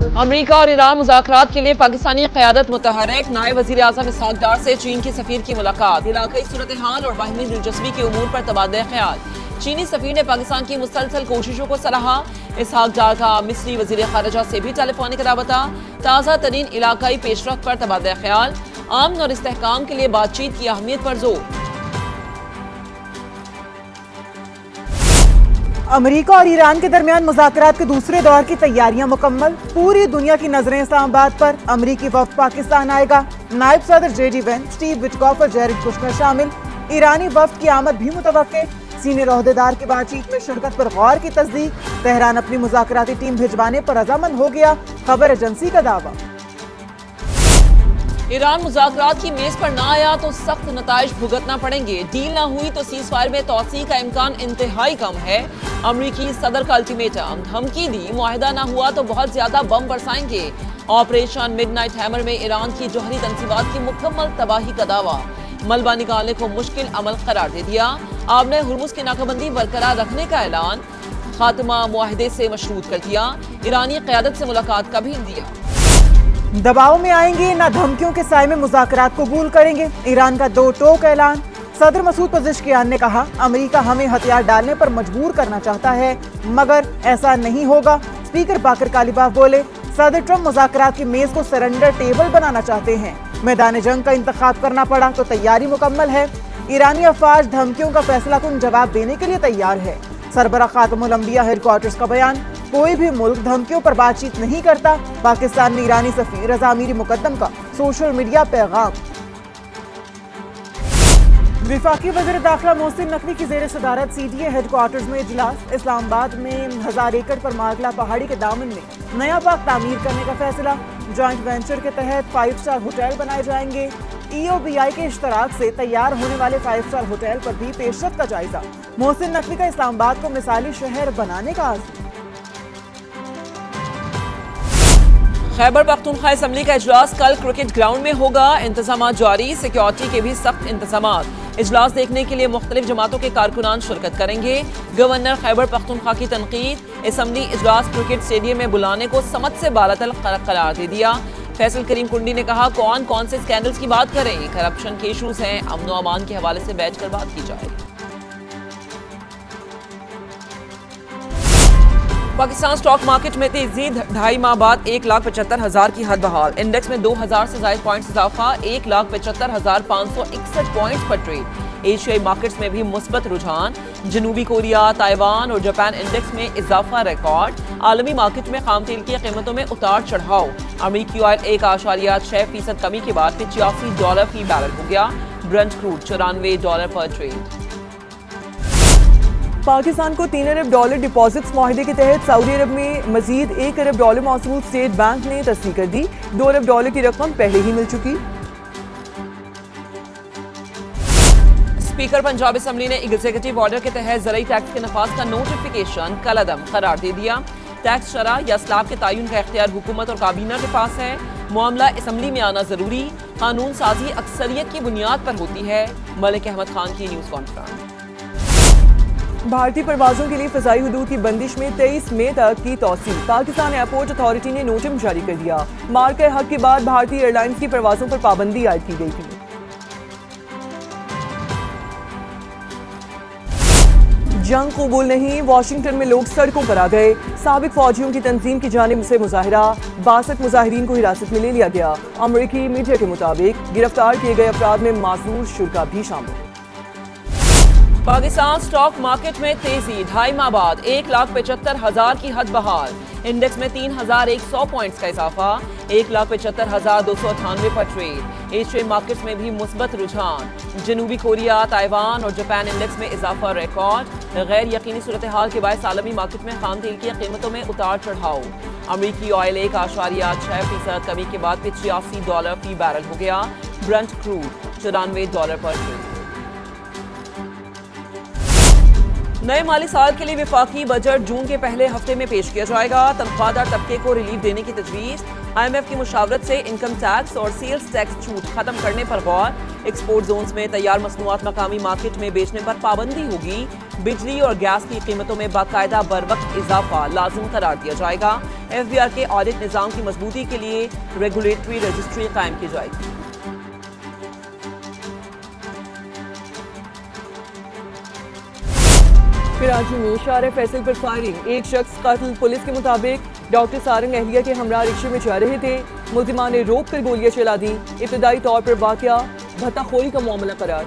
America और Iran मुज़ाकरात के लिए पाकिस्तानी क़यादत मुतहर्रिक। नायब वज़ीर आज़म इसहाक डार से चीन के सफ़ीर की मुलाकात। इलाक़ाई सूरत हाल और बाहिमी दिलचस्पी के उमूर पर तबादला ख्याल। चीनी सफ़ीर ने पाकिस्तान की मुसलसल कोशिशों को सराहा। इसहाक डार का मिस्री वज़ीर ख़ारिजा से भी टेलीफोनिक राबता। ताज़ा तरीन इलाक़ाई पेशरफ्त पर तबादला ख्याल। अमन और इस्तेहकाम के लिए बातचीत की अहमियत पर जोर। अमेरिका और ईरान के दरमियान मुज़ाकरात के दूसरे दौर की तैयारियां मुकम्मल। पूरी दुनिया की नजरें इस्लामाबाद पर। अमेरिकी वफ़द पाकिस्तान आएगा। नायब सदर JD Vance, स्टीव विटकॉफ और जेरेड कुशनर शामिल। ईरानी वफ़द की आमद भी मुतवक्के। सीनियर ओहदेदार की बातचीत में शिरकत पर गौर की तस्दीक। तेहरान अपनी मुज़ाकराती टीम भिजवाने पर रजामंद हो गया, खबर एजेंसी का दावा। ईरान मुज़ाकरात की मेज पर ना आया तो सख्त नताइज भुगतना पड़ेंगे। डील ना हुई तो सीज़ फायर में तोसी का इम्कान इंतहाई कम है। अमरीकी सदर का अल्टीमेटम, धमकी दी मुआहिदा ना हुआ तो बहुत ज्यादा बम बरसाएंगे। ऑपरेशन मिडनाइट हैमर में ईरान की जौहरी तंसीबात की मुकम्मल तबाही का दावा। मलबा निकालने को मुश्किल अमल करार दे दिया। आपने हुर्मुज की नाकाबंदी बरकरार रखने का ऐलान। खात्मा मुआहिदे से मशरूत कर दिया। ईरानी क़यादत से मुलाकात का भी दिया। दबाव में आएंगे ना धमकियों के साए में मुज़ाकरात कबूल करेंगे। ईरान का दो टोक ऐलान। सदर मसूद पज़ेश्कियान ने कहा, अमेरिका हमें हथियार डालने पर मजबूर करना चाहता है मगर ऐसा नहीं होगा। स्पीकर बाकर कालिबाफ बोले, सदर ट्रंप मुज़ाकरात की मेज को सरेंडर टेबल बनाना चाहते हैं। मैदान जंग का इंतखाब करना पड़ा तो तैयारी मुकम्मल है। ईरानी अफवाज धमकियों का फैसला कुन जवाब देने के लिए तैयार है। सरबरा खातमुल अंबिया हेडक्वार्टर्स का बयान, कोई भी मुल्क धमकियों पर बातचीत नहीं करता। पाकिस्तान में ईरानी सफीर रज़ा अमीरी मुकद्दम का सोशल मीडिया पैगाम। विफाकी वज़ीर दाखिला मोहसिन नकवी की जेर सदारत CDA हेडक्वार्टर्स में इजलास। इस्लामाबाद में 1000 एकड़ पर मागला पहाड़ी के दामन में नया पार्क तामीर करने का फैसला। जॉइंट वेंचर के तहत 5 स्टार होटल बनाए जाएंगे। EOBI के इश्तराक से तैयार होने वाले 5 स्टार होटल पर भी पेशरफ्त का जायजा। मोहसिन नकवी का इस्लामाबाद को मिसाली शहर बनाने का आज़म। खैबर पख्तूनख्वा असम्बली का इजलास कल क्रिकेट ग्राउंड में होगा। इंतजाम जारी, सिक्योरिटी के भी सख्त इंतजाम। इजलास देखने के लिए मुख्तलिफ जमातों के कारकुनान शिरकत करेंगे। गवर्नर खैबर पख्तूनख्वा की तनकीद, असम्बली इजलास क्रिकेट स्टेडियम में बुलाने को समझ से बालातल करार दे दिया। फैसल करीम कुंडी ने कहा, कौन कौन से स्कैंडल्स की बात करें, करप्शन के इशूज हैं, अमन व अमान के हवाले से बैठकर बात की जाएगी। पाकिस्तान स्टॉक मार्केट में तेजी, 2.5 माह बाद 1,75,000 की हद बहाल। इंडेक्स में 2000 से ज्यादा पॉइंट्स इजाफा, 1,75,561 पॉइंट्स पर ट्रेड। एशियाई मार्केट्स में भी मुस्बत रुझान। जनूबी कोरिया, ताइवान और जापान इंडेक्स में इजाफा रिकॉर्ड। आलमी मार्केट में खाम तेल की कीमतों में उतार चढ़ाव। अमेरिकी ऑयल 1.6% कमी के बाद $85 फी बैरल हो गया। ब्रेंट क्रूड $94 पर ट्रेड। पाकिस्तान को $3 अरब डिपॉजिट्स माहिदे के तहत सऊदी अरब में मजीद $1 अरब मौसूल स्टेट बैंक ने तस्दीक कर दी। $2 अरब की रकम पहले ही मिल चुकी। स्पीकर पंजाब असम्बली ने एग्जीक्यूटिव ऑर्डर के तहत ज़राई टैक्स के नफाज का नोटिफिकेशन कलअदम करार दे दिया। टैक्स शरह या स्लैब के तयन का इख्तियार हुकूमत और काबीना के पास है। मामला असम्बली में आना जरूरी। कानून साजी अक्सरियत की बुनियाद पर होती है। मलिक अहमद खान की न्यूज़ कॉन्फ्रेंस। भारतीय परवाजों के लिए फ़ज़ाई हुदूद की बंदिश में 23 मई तक की तौसील। पाकिस्तान एयरपोर्ट अथॉरिटी ने नोटिस जारी कर दिया। मार्के हक के बाद भारतीय एयरलाइंस की परवाजों पर पाबंदी आयद की गई थी। जंग कबूल नहीं, वाशिंगटन में लोग सड़कों पर आ गए। साबिक फौजियों की तंजीम की जानिब से मुजाहिरा, 62 मुजाहिरीन को हिरासत में ले लिया गया। अमरीकी मीडिया के मुताबिक गिरफ्तार किए गए अफराद में मासूर शुरा भी शामिल। पाकिस्तान स्टॉक मार्केट में तेजी, 2.5 माह बाद 1,75,000 की हद बहाल। इंडेक्स में 3,100 पॉइंट्स का इजाफा, 1,75,298 पर ट्रेड। एशियाई मार्केट्स में भी मुस्बत रुझान। जनूबी कोरिया, ताइवान और जापान इंडेक्स में इजाफा रिकॉर्ड। गैर यकीनी सूरत हाल के बायस आलमी मार्केट में खाम तेल की कीमतों में उतार चढ़ाव। अमरीकी ऑयल 1.6% कमी के बाद $85 फी बैरल हो गया। ब्रेंट क्रूड $94 पर ट्रेड। नए माली साल के लिए विफाकी बजट जून के पहले हफ्ते में पेश किया जाएगा। तनख्वाहदार तबके को रिलीफ देने की तजवीज। IMF की मुशावरत से इनकम टैक्स और सेल्स टैक्स छूट खत्म करने पर गौर। एक्सपोर्ट जोन्स में तैयार मसनूआत मकामी मार्केट में बेचने पर पाबंदी होगी। बिजली और गैस की कीमतों में बाकायदा बरवक्त इजाफा लाजिम करार दिया जाएगा। FBR के ऑडिट निज़ाम की मजबूती के लिए रेगुलेटरी रजिस्ट्री कायम की जाएगी। कराची में शार फैसल पर फायरिंग, एक शख्स कत्ल। पुलिस के मुताबिक डॉक्टर सारंग अहलिया के हमरा रिक्शे में जा रहे थे। मुल्जिमान ने रोक कर गोलियां चला दी। इब्तदाई तौर पर वाकया भत्ताखोरी का मामला करार।